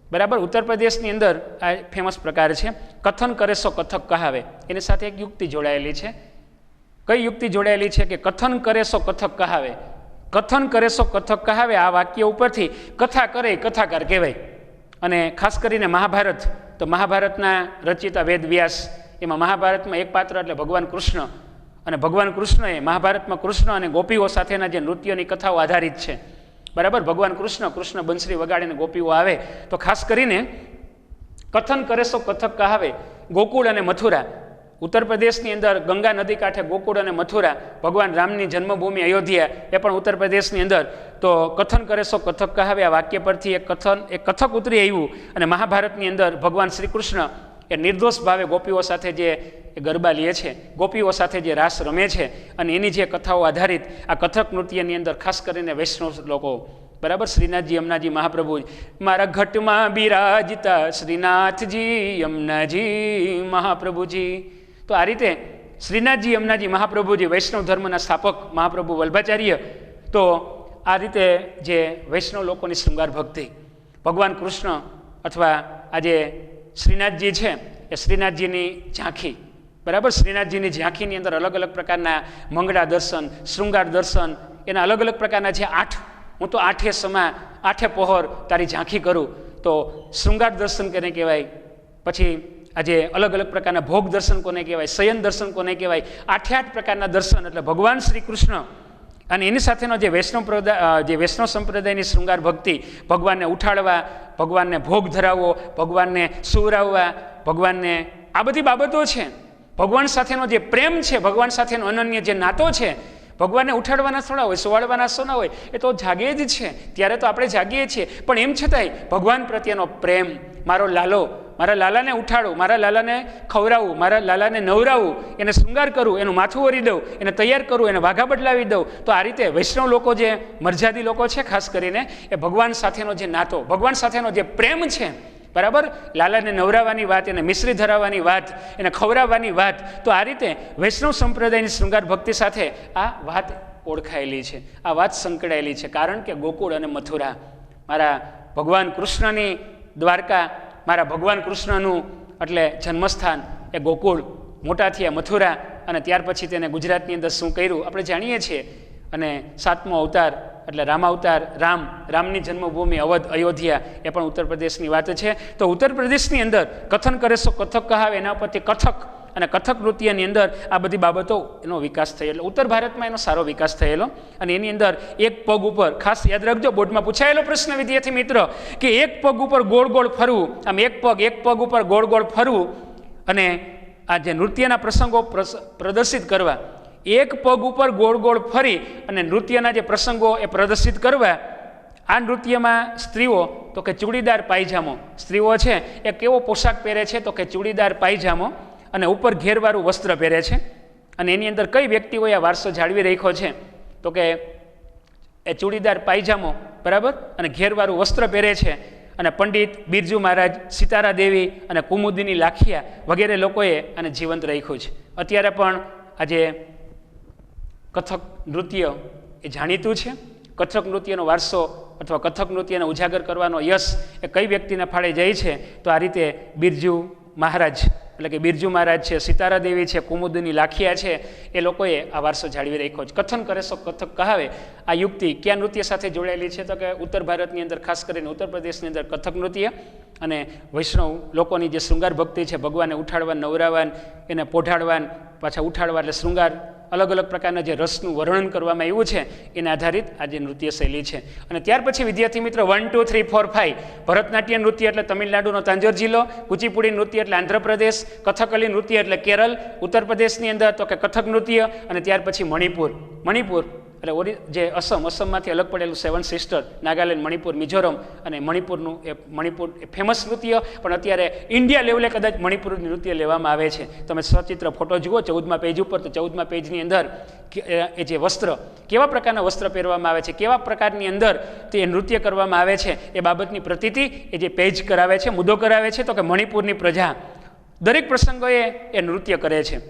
બરાબર. ઉત્તર પ્રદેશની અંદર આ ફેમસ પ્રકાર છે. કથન કરે સો કથક કહાવે. એની સાથે એક યુક્તિ જોડાયેલી છે. કઈ યુક્તિ જોડાયેલી છે? કે કથન કરે સો કથક કહાવે. કથન કરે સો કથક કહાવે. આ વાક્ય ઉપરથી કથા કરે કથાકાર કહેવાય. અને ખાસ કરીને મહાભારત, તો મહાભારતના રચિતા વેદવ્યાસ, એમાં મહાભારતમાં એક પાત્ર એટલે ભગવાન કૃષ્ણ. અને ભગવાન કૃષ્ણએ મહાભારતમાં કૃષ્ણ અને ગોપીઓ સાથેના જે નૃત્યોની કથાઓ આધારિત છે, બરાબર. ભગવાન કૃષ્ણ બંસરી વગાડીને ગોપીઓ આવે. તો ખાસ કરીને કથન કરે સો કથક કહાવે. ગોકુળ અને મથુરા, ઉત્તર પ્રદેશની અંદર ગંગા નદી કાંઠે ગોકુળ અને મથુરા, ભગવાન રામની જન્મભૂમિ અયોધ્યા એ પણ ઉત્તર પ્રદેશની અંદર. તો કથન કરે સો કથક કહાવે, આ વાક્ય પરથી એક કથક ઉતરી આવ્યું. અને મહાભારતની અંદર ભગવાન શ્રી કૃષ્ણ એ નિર્દોષ ભાવે ગોપીઓ સાથે જે ગરબા લે છે, ગોપીઓ સાથે જે રાસ રમે છે, અને એની જે કથાઓ આધારિત આ કથક નૃત્યની અંદર ખાસ કરીને વૈષ્ણવ લોકો, બરાબર, શ્રીનાથજી યમુનાજી મહાપ્રભુ, મારા ઘટમાં બિરાજતા શ્રીનાથજી યમુનાજી મહાપ્રભુજી. તો આ રીતે શ્રીનાથજી યમુનાજી મહાપ્રભુજી વૈષ્ણવ ધર્મના સ્થાપક મહાપ્રભુ વલ્લભાચાર્ય. તો આ રીતે જે વૈષ્ણવ લોકોની શૃંગાર ભક્તિ, ભગવાન કૃષ્ણ અથવા આજે શ્રીનાથજી છે એ શ્રીનાથજીની ઝાંખી, બરાબર. શ્રીનાથજીની ઝાંખીની અંદર અલગ અલગ પ્રકારના મંગળા દર્શન, શૃંગાર દર્શન, એના અલગ અલગ પ્રકારના જે હું તો આઠે સમા આઠે પહોર તારી ઝાંખી કરું, તો શૃંગાર દર્શન કોને કહેવાય. પછી આજે અલગ અલગ પ્રકારના ભોગ દર્શન કોને કહેવાય, શયન દર્શન કોને કહેવાય. આઠે 8 પ્રકારના દર્શન એટલે ભગવાન શ્રી કૃષ્ણ અને એની સાથેનો જે વૈષ્ણવ સંપ્રદાયની શૃંગાર ભક્તિ, ભગવાનને ઉઠાડવા, ભગવાનને ભોગ ધરાવવો, ભગવાનને સુવરાવવા, ભગવાનને આ બધી બાબતો છે. ભગવાન સાથેનો જે પ્રેમ છે, ભગવાન સાથેનો અનન્ય જે નાતો છે, ભગવાનને ઉઠાડવાના થોડા હોય, સુવાડવાના સોના હોય, એ તો જાગે જ છે. ત્યારે તો આપણે જાગીએ છીએ, પણ એમ છતાંય ભગવાન પ્રત્યેનો પ્રેમ, મારો લાલો, મારા લાલાને ઉઠાડું, મારા લાલાને ખવડાવું, મારા લાલાને નવરાવું, એને શૃંગાર કરું, એનું માથું ઓરી દઉં, એને તૈયાર કરું, એને વાઘા બદલાવી દઉં. તો આ રીતે વૈષ્ણવ લોકો, જે મર્યાદી લોકો છે ખાસ કરીને, એ ભગવાન સાથેનો જે નાતો, ભગવાન સાથેનો જે પ્રેમ છે, બરાબર, લાલાને નવરાવવાની વાત, એને મિશ્રી ધરાવવાની વાત, એને ખવડાવવાની વાત. તો આ રીતે વૈષ્ણવ સંપ્રદાયની શૃંગાર ભક્તિ સાથે આ વાત ઓળખાયેલી છે, આ વાત સંકળાયેલી છે. કારણ કે ગોકુળ અને મથુરા, મારા ભગવાન કૃષ્ણની દ્વારકા, મારા ભગવાન કૃષ્ણનું એટલે જન્મસ્થાન એ ગોકુળ, મોટા થયા મથુરા, અને ત્યાર પછી તેને ગુજરાતની અંદર શું કર્યું આપણે જાણીએ છીએ. અને 7મો અવતાર એટલે રામાવતાર, રામની જન્મભૂમિ અવધ, અયોધ્યા, એ પણ ઉત્તર પ્રદેશની વાત છે. તો ઉત્તર પ્રદેશની અંદર કથન કરે સો કથક કહાવે, એના પરથી કથક અને કથક નૃત્યની અંદર આ બધી બાબતો એનો વિકાસ થયેલો. ઉત્તર ભારતમાં એનો સારો વિકાસ થયેલો. અને એની અંદર એક પગ ઉપર, ખાસ યાદ રાખજો, બોર્ડમાં પૂછાયેલો પ્રશ્ન વિદ્યાર્થી મિત્ર, કે એક પગ ઉપર ગોળ ગોળ ફરવું, આમ એક પગ ઉપર ગોળ ગોળ ફરવું, અને આ જે નૃત્યના પ્રસંગો પ્રદર્શિત કરવા, એક પગ ઉપર ગોળ ગોળ ફરી અને નૃત્યના જે પ્રસંગો એ પ્રદર્શિત કરવા. આ નૃત્યમાં સ્ત્રીઓ તો કે ચૂડીદાર પાયજામો, સ્ત્રીઓ છે એ કેવો પોશાક પહેરે છે તો કે ચૂડીદાર પાયજામો અને ઉપર ઘેરવાળું વસ્ત્ર પહેરે છે. અને એની અંદર કઈ વ્યક્તિઓએ આ વારસો જાળવી રાખ્યો છે તો કે એ ચૂડીદાર પાયજામો, બરાબર, અને ઘેરવાળું વસ્ત્ર પહેરે છે. અને પંડિત બિરજુ મહારાજ, સિતારા દેવી અને કુમુદિની લાખિયા વગેરે લોકોએ આને જીવંત રાખ્યું છે. અત્યારે પણ આજે કથક નૃત્ય એ જાણીતું છે. કથક નૃત્યનો વારસો અથવા કથક નૃત્યને ઉજાગર કરવાનો યશ એ કઈ વ્યક્તિને ફાળે જાય છે તો આ રીતે બિરજુ મહારાજ, એટલે કે બિરજુ મહારાજ છે, સિતારા દેવી છે, કુમુદની લાખિયા છે, એ લોકોએ આ વારસો જાળવી રાખ્યો છે. કથન કરે સો કથક કહાવે. આ યુક્તિ ક્યાં નૃત્ય સાથે જોડાયેલી છે તો કે ઉત્તર ભારતની અંદર, ખાસ કરીને ઉત્તર પ્રદેશની અંદર કથક નૃત્ય અને વૈષ્ણવ લોકોની જે શૃંગાર ભક્તિ છે, ભગવાનને ઉઠાડવા, નવરાવાન, એને પોઢાડવાન, પાછા ઉઠાડવા, એટલે શૃંગાર, અલગ અલગ પ્રકારના જે રસનું વર્ણન કરવામાં આવ્યું છે એને આધારિત આ જે નૃત્ય શૈલી છે. અને ત્યાર પછી વિદ્યાર્થી મિત્રો 1, 2, 3, 4, 5 ભરતનાટ્યમ નૃત્ય એટલે તમિલનાડુનો તાંજોર જિલ્લો, કુચીપુડી નૃત્ય એટલે આંધ્રપ્રદેશ, કથકલી નૃત્ય એટલે કેરળ, ઉત્તર પ્રદેશની અંદર તો કે કથક નૃત્ય, અને ત્યાર પછી મણિપુર એટલે જે અસમમાંથી અલગ પડેલું 7 સિસ્ટર, નાગાલેન્ડ, મણિપુર, મિઝોરમ, અને મણિપુરનું મણિપુર ફેમસ નૃત્ય, પણ અત્યારે ઇન્ડિયા લેવલે કદાચ મણિપુરનું નૃત્ય લેવામાં આવે છે. તમે સચિત્ર ફોટો જુઓ 14મા પેજ ઉપર, તો 14મા પેજની અંદર એ જે વસ્ત્ર, કેવા પ્રકારના વસ્ત્ર પહેરવામાં આવે છે, કેવા પ્રકારની અંદર તે નૃત્ય કરવામાં આવે છે, એ બાબતની પ્રતીતિ એ જે પેજ કરાવે છે, મુદ્દો કરાવે છે. તો કે મણિપુરની પ્રજા દરેક પ્રસંગોએ એ નૃત્ય કરે છે.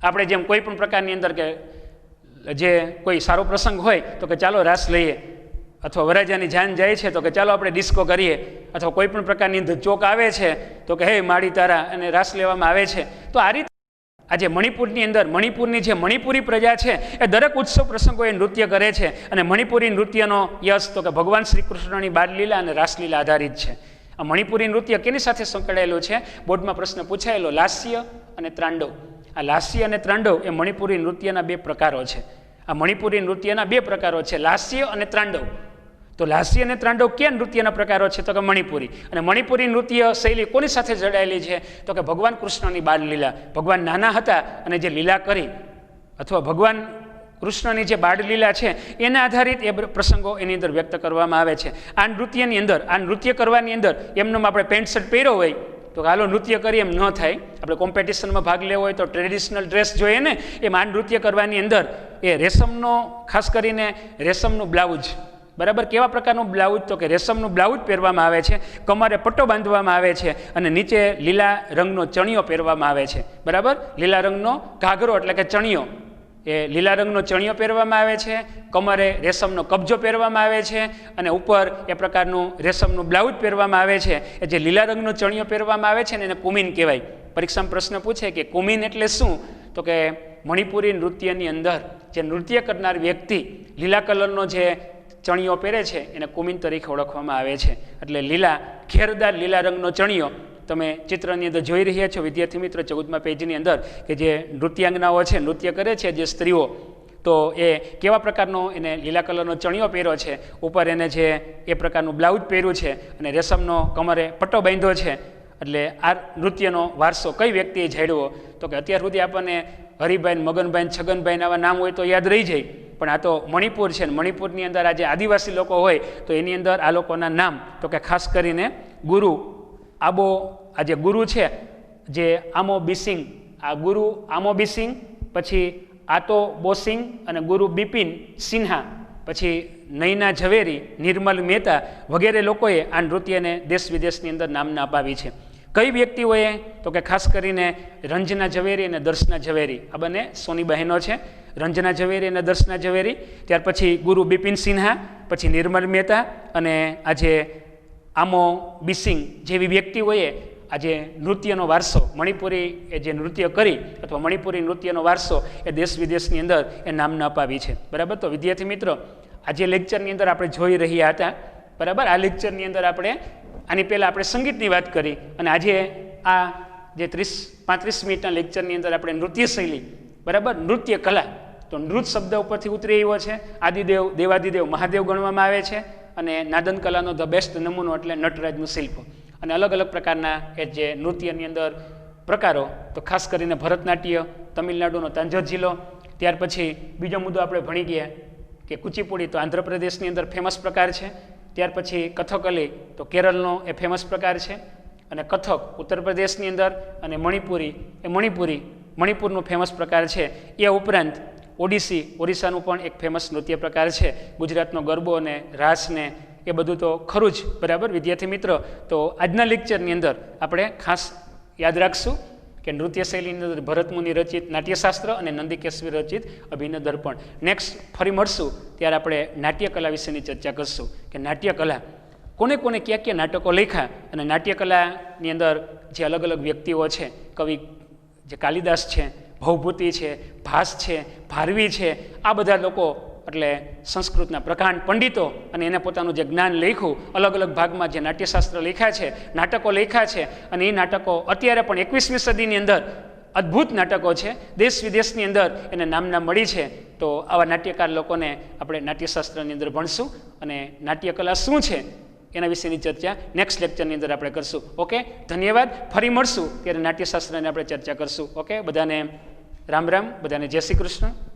આપણે જેમ કોઈ પણ પ્રકારની અંદર કે જે કોઈ સારો પ્રસંગ હોય તો કે ચાલો રાસ લઈએ, અથવા વરરાજાની જાન જાય છે તો કે ચાલો આપણે ડિસ્કો કરીએ, અથવા કોઈ પણ પ્રકારની અંદર ચોક આવે છે તો કે હે માડી તારા, અને રાસ લેવામાં આવે છે. તો આ રીતે આજે મણિપુરની અંદર મણિપુરની જે મણિપુરી પ્રજા છે એ દરેક ઉત્સવ પ્રસંગોએ નૃત્ય કરે છે. અને મણિપુરી નૃત્યનો યશ તો કે ભગવાન શ્રી કૃષ્ણની બાળલીલા અને રાસલીલા આધારિત છે. આ મણિપુરી નૃત્ય કેની સાથે સંકળાયેલું છે? બોર્ડમાં પ્રશ્ન પૂછાયેલો, લાસ્ય અને ત્રાંડવ. આ લાસ્ય અને ત્રાંડવ એ મણિપુરી નૃત્યના 2 પ્રકારો છે. આ મણિપુરી નૃત્યના 2 પ્રકારો છે, લાસ્ય અને ત્રાંડવ. તો લાસ્ય અને ત્રાંડવ ક્યાં નૃત્યના પ્રકારો છે તો કે મણિપુરી. અને મણિપુરી નૃત્ય શૈલી કોની સાથે જોડાયેલી છે તો કે ભગવાન કૃષ્ણની બાળલીલા. ભગવાન નાના હતા અને જે લીલા કરી, અથવા ભગવાન કૃષ્ણની જે બાળલીલા છે એના આધારિત એ પ્રસંગો એની અંદર વ્યક્ત કરવામાં આવે છે. આ નૃત્યની અંદર, આ નૃત્ય કરવાની અંદર એમને આપણે પેન્ટ શર્ટ પહેર્યો હોય તો હાલો નૃત્ય કરીએ એમ ન થાય. આપણે કોમ્પિટિશનમાં ભાગ લેવો હોય તો ટ્રેડિશનલ ડ્રેસ જોઈએ ને, એમ આ નૃત્ય કરવાની અંદર એ રેશમનો, ખાસ કરીને રેશમનું બ્લાઉઝ, બરાબર, કેવા પ્રકારનું બ્લાઉઝ તો કે રેશમનું બ્લાઉઝ પહેરવામાં આવે છે, કમરે પટ્ટો બાંધવામાં આવે છે, અને નીચે લીલા રંગનો ચણિયો પહેરવામાં આવે છે, બરાબર, લીલા રંગનો ઘાઘરો એટલે કે ચણિયો, એ લીલા રંગનો ચણિયો પહેરવામાં આવે છે, કમરે રેશમનો કબજો પહેરવામાં આવે છે, અને ઉપર એ પ્રકારનું રેશમનું બ્લાઉઝ પહેરવામાં આવે છે. એ જે લીલા રંગનો ચણિયો પહેરવામાં આવે છે ને એને કુમીન કહેવાય. પરીક્ષામાં પ્રશ્ન પૂછે કે કુમીન એટલે શું, તો કે મણિપુરી નૃત્યની અંદર જે નૃત્ય કરનાર વ્યક્તિ લીલા કલરનો જે ચણિયો પહેરે છે એને કુમીન તરીકે ઓળખવામાં આવે છે. એટલે લીલા, ઘેરદાર લીલા રંગનો ચણિયો તમે ચિત્રની અંદર જોઈ રહ્યા છો વિદ્યાર્થી મિત્રો 14મા પેજની અંદર, કે જે નૃત્યાંગનાઓ છે, નૃત્ય કરે છે જે સ્ત્રીઓ, તો એ કેવા પ્રકારનો એને લીલા કલરનો ચણિયો પહેર્યો છે, ઉપર એને જે એ પ્રકારનું બ્લાઉઝ પહેર્યું છે, અને રેશમનો કમરે પટ્ટો બાંધ્યો છે. એટલે આ નૃત્યનો વારસો કઈ વ્યક્તિએ જાળવ્યો તો કે અત્યાર સુધી આપણને હરિભાઈ, મગનભાઈ, છગનભાઈ આવા નામ હોય તો યાદ રહી જાય, પણ આ તો મણિપુર છે. મણિપુરની અંદર આ જે આદિવાસી લોકો હોય તો એની અંદર આ લોકોના નામ તો કે ખાસ કરીને ગુરુ આબો, આ જે ગુરુ છે જે આમો બિસિંગ, આ ગુરુ આમો બિસિંગ, પછી આતો બોસિંગ અને ગુરુ બિપિન સિન્હા, પછી નૈના ઝવેરી, નિર્મલ મહેતા વગેરે લોકોએ આ નૃત્યને દેશ વિદેશની અંદર નામના અપાવી છે. કઈ વ્યક્તિઓએ તો કે ખાસ કરીને રંજના ઝવેરી અને દર્શના ઝવેરી, આ બંને સોની બહેનો છે, રંજના ઝવેરી અને દર્શના ઝવેરી. ત્યાર પછી ગુરુ બિપિન સિન્હા, પછી નિર્મલ મહેતા, અને આજે આમો બિસિંગ જેવી વ્યક્તિઓએ આજે નૃત્યનો વારસો, મણિપુરી એ જે નૃત્ય કરી અથવા મણિપુરી નૃત્યનો વારસો એ દેશ વિદેશની અંદર એ નામના અપાવી છે, બરાબર. તો વિદ્યાર્થી મિત્રો, આજે લેક્ચરની અંદર આપણે જોઈ રહ્યા હતા, બરાબર, આ લેક્ચરની અંદર આપણે આની પહેલાં આપણે સંગીતની વાત કરી, અને આજે આ જે 30-35 મિનિટના લેક્ચરની અંદર આપણે નૃત્ય શૈલી, બરાબર, નૃત્ય કલા, તો નૃત્ય શબ્દ ઉપરથી ઉતરી આવ્યો છે. આદિદેવ, દેવાદિદેવ, મહાદેવ ગણવામાં આવે છે, અને નાદન કલાનો ધ બેસ્ટ નમૂનો એટલે નટરાજનું શિલ્પ, અને અલગ અલગ પ્રકારના એ જે નૃત્યની અંદર પ્રકારો તો ખાસ કરીને ભરતનાટ્ય, તમિલનાડુનો તાંજોર, ત્યાર પછી બીજો મુદ્દો આપણે ભણી ગયા કે કુચીપુડી તો આંધ્રપ્રદેશની અંદર ફેમસ પ્રકાર છે, ત્યાર પછી કથકલી તો કેરળનો એ ફેમસ પ્રકાર છે, અને કથક ઉત્તર પ્રદેશની અંદર, અને મણિપુરી એ મણિપુરનો ફેમસ પ્રકાર છે. એ ઉપરાંત ઓડિસી ઓરિસ્સાનું પણ એક ફેમસ નૃત્ય પ્રકાર છે. ગુજરાતનો ગરબો અને રાસ ને એ બધું તો ખરું જ, બરાબર વિદ્યાર્થી મિત્રો. તો આજના લેક્ચરની અંદર આપણે ખાસ યાદ રાખશું કે નૃત્ય શૈલીની અંદર ભરતમુનિ રચિત નાટ્યશાસ્ત્ર અને નંદિકેશ્વર રચિત અભિનય દર્પણ. નેક્સ્ટ ફરી મળશું ત્યારે આપણે નાટ્યકલા વિશેની ચર્ચા કરશું કે નાટ્યકલા કોને કોને ક્યાં ક્યાં નાટકો લખ્યા, અને નાટ્યકલાની અંદર જે અલગ અલગ વ્યક્તિઓ છે, કવિ જે કાલિદાસ છે, ભવભૂતિ છે, ભાસ છે, ભારવી છે, આ બધા લોકો એટલે સંસ્કૃતના પ્રકાંડ પંડિતો, અને એને પોતાનું જે જ્ઞાન લખ્યું અલગ અલગ ભાગમાં જે નાટ્યશાસ્ત્ર લખ્યા છે, નાટકો લખ્યા છે, અને એ નાટકો અત્યારે પણ 21મી સદીની અંદર અદ્ભુત નાટકો છે, દેશ વિદેશની અંદર એને નામના મળી છે. તો આવા નાટ્યકાર લોકોને આપણે નાટ્યશાસ્ત્રની અંદર ભણશું, અને નાટ્યકલા શું છે એના વિશેની ચર્ચા નેક્સ્ટ લેક્ચરની અંદર આપણે કરશું. ઓકે, ધન્યવાદ. ફરી મળશું ત્યારે નાટ્યશાસ્ત્રની આપણે ચર્ચા કરશું. ઓકે, બધાને રામ રામ, બધાને જય શ્રી કૃષ્ણ.